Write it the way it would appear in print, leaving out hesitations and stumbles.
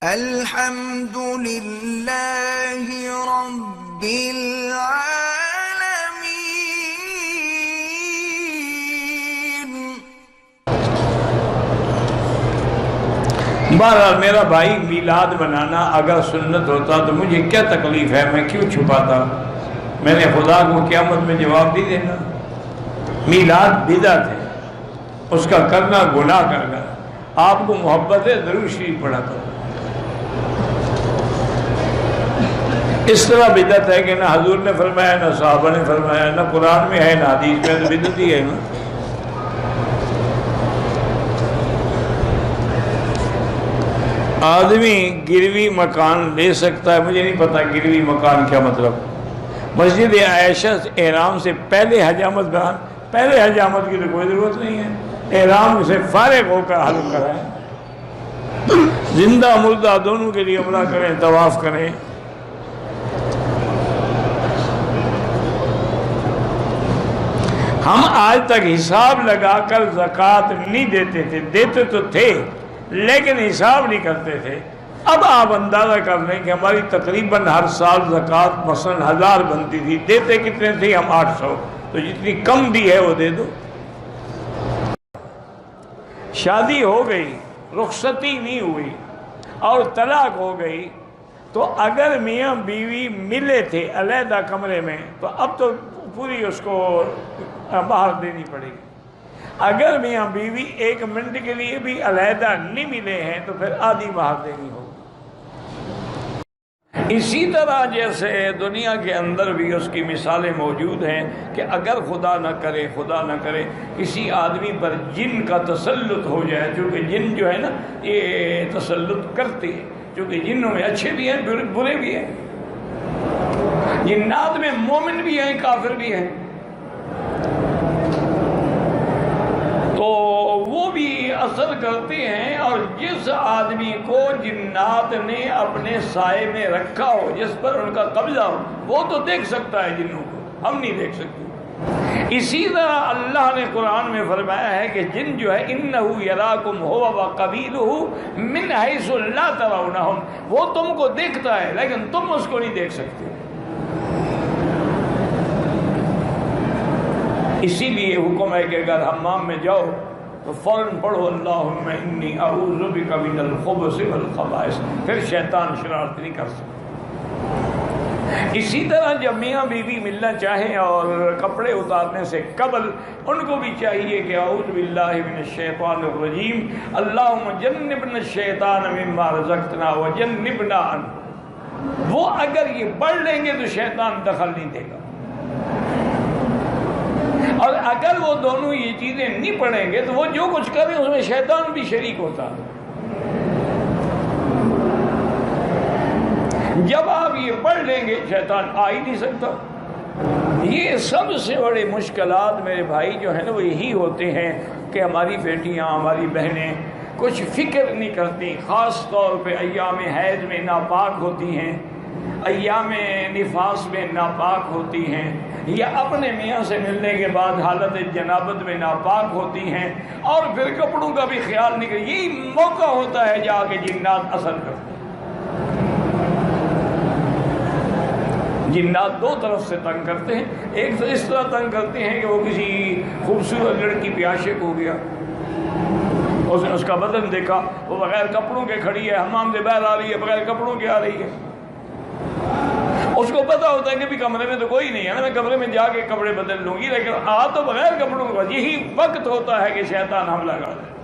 الحمد للہ رب العالمین۔ بہرحال میرا بھائی میلاد منانا اگر سنت ہوتا تو مجھے کیا تکلیف ہے، میں کیوں چھپاتا؟ میں نے خدا کو قیامت میں جواب نہیں دینا۔ میلاد بدعت ہے، اس کا کرنا گناہ کرنا۔ آپ کو محبت ہے درود شریف پڑھا کرو۔ اس طرح بدعت ہے کہ نہ حضور نے فرمایا، نہ صحابہ نے فرمایا، نہ قرآن میں ہے، نہ حدیث میں، تو بدعت ہی ہے نا۔ آدمی گروی مکان لے سکتا ہے، مجھے نہیں پتا گروی مکان کیا مطلب۔ مسجد عائشہ احرام سے پہلے حجامت بیان، پہلے حجامت کی تو کوئی ضرورت نہیں ہے، احرام سے فارغ ہو کر حلق کرائیں، زندہ مردہ دونوں کے لیے عمرہ کریں، طواف کریں۔ ہم آج تک حساب لگا کر زکوٰۃ نہیں دیتے تھے، دیتے تو تھے لیکن حساب نہیں کرتے تھے۔ اب آپ اندازہ کر لیں کہ ہماری تقریباً ہر سال زکوٰۃ مثلاً 1000 بنتی تھی، دیتے کتنے تھے ہم؟ 800۔ تو جتنی کم بھی ہے وہ دے دو۔ شادی ہو گئی، رخصتی نہیں ہوئی اور طلاق ہو گئی، تو اگر میاں بیوی ملے تھے علیحدہ کمرے میں تو اب تو پوری اس کو باہر دینی پڑے گی۔ اگر میاں بیوی 1 منٹ کے لیے بھی علیحدہ نہیں ملے ہیں تو پھر آدھی باہر دینی ہوگی۔ اسی طرح جیسے دنیا کے اندر بھی اس کی مثالیں موجود ہیں کہ اگر خدا نہ کرے کسی آدمی پر جن کا تسلط ہو جائے، چونکہ جن جو ہے نا یہ تسلط کرتے ہیں، چونکہ جنوں میں اچھے بھی ہیں برے بھی ہیں، جنات میں مومن بھی ہیں کافر بھی ہیں، تو وہ بھی اثر کرتے ہیں۔ اور جس آدمی کو جنات نے اپنے سائے میں رکھا ہو، جس پر ان کا قبضہ ہو، وہ تو دیکھ سکتا ہے جنوں کو، ہم نہیں دیکھ سکتے۔ اسی طرح اللہ نے قرآن میں فرمایا ہے کہ جن جو ہے انہ یراکم هو وقبیلہ من حیث لا ترونہم، وہ تم کو دیکھتا ہے لیکن تم اس کو نہیں دیکھ سکتے۔ اسی لیے حکم ہے کہ اگر حمام میں جاؤ تو فوراً پڑھو اللہم انی اعوذ بک من الخبث والخبائث، پھر شیطان شرارت نہیں کر سکتا۔ اسی طرح جب میاں بیوی ملنا چاہیں اور کپڑے اتارنے سے قبل ان کو بھی چاہیے کہ اعوذ باللہ من الشیطان الرجیم اللہم جنبنا الشیطان مما رزقتنا وجنبنا عنہ۔ وہ اگر یہ پڑھ لیں گے تو شیطان دخل نہیں دے گا، اور اگر وہ دونوں یہ چیزیں نہیں پڑھیں گے تو وہ جو کچھ کریں اس میں شیطان بھی شریک ہوتا ہے۔ جب آپ یہ پڑھ لیں گے شیطان آ ہی نہیں سکتا۔ یہ سب سے بڑے مشکلات میرے بھائی جو ہیں نا وہ یہی ہوتے ہیں کہ ہماری بیٹیاں، ہماری بہنیں کچھ فکر نہیں کرتی، خاص طور پہ ایام حیض میں ناپاک ہوتی ہیں، ایام نفاس میں ناپاک ہوتی ہیں، یا اپنے میاں سے ملنے کے بعد حالت جنابت میں ناپاک ہوتی ہیں، اور پھر کپڑوں کا بھی خیال نہیں کرتی۔ یہی موقع ہوتا ہے جا کے جنات اثر کرتے ہیں۔ جنات دو طرف سے تنگ کرتے ہیں، ایک تو اس طرح تنگ کرتے ہیں کہ وہ کسی خوبصورت لڑکی پہ عاشق ہو گیا، اس نے اس کا بدن دیکھا، وہ بغیر کپڑوں کے کھڑی ہے، حمام سے باہر آ رہی ہے، بغیر کپڑوں کے آ رہی ہے، اس کو پتا ہوتا ہے کہ بھی کمرے میں تو کوئی نہیں ہے نا، میں کمرے میں جا کے کپڑے بدل لوں گی، لیکن آ تو بغیر کپڑوں کا۔ یہی وقت ہوتا ہے کہ شیطان حملہ کر دے۔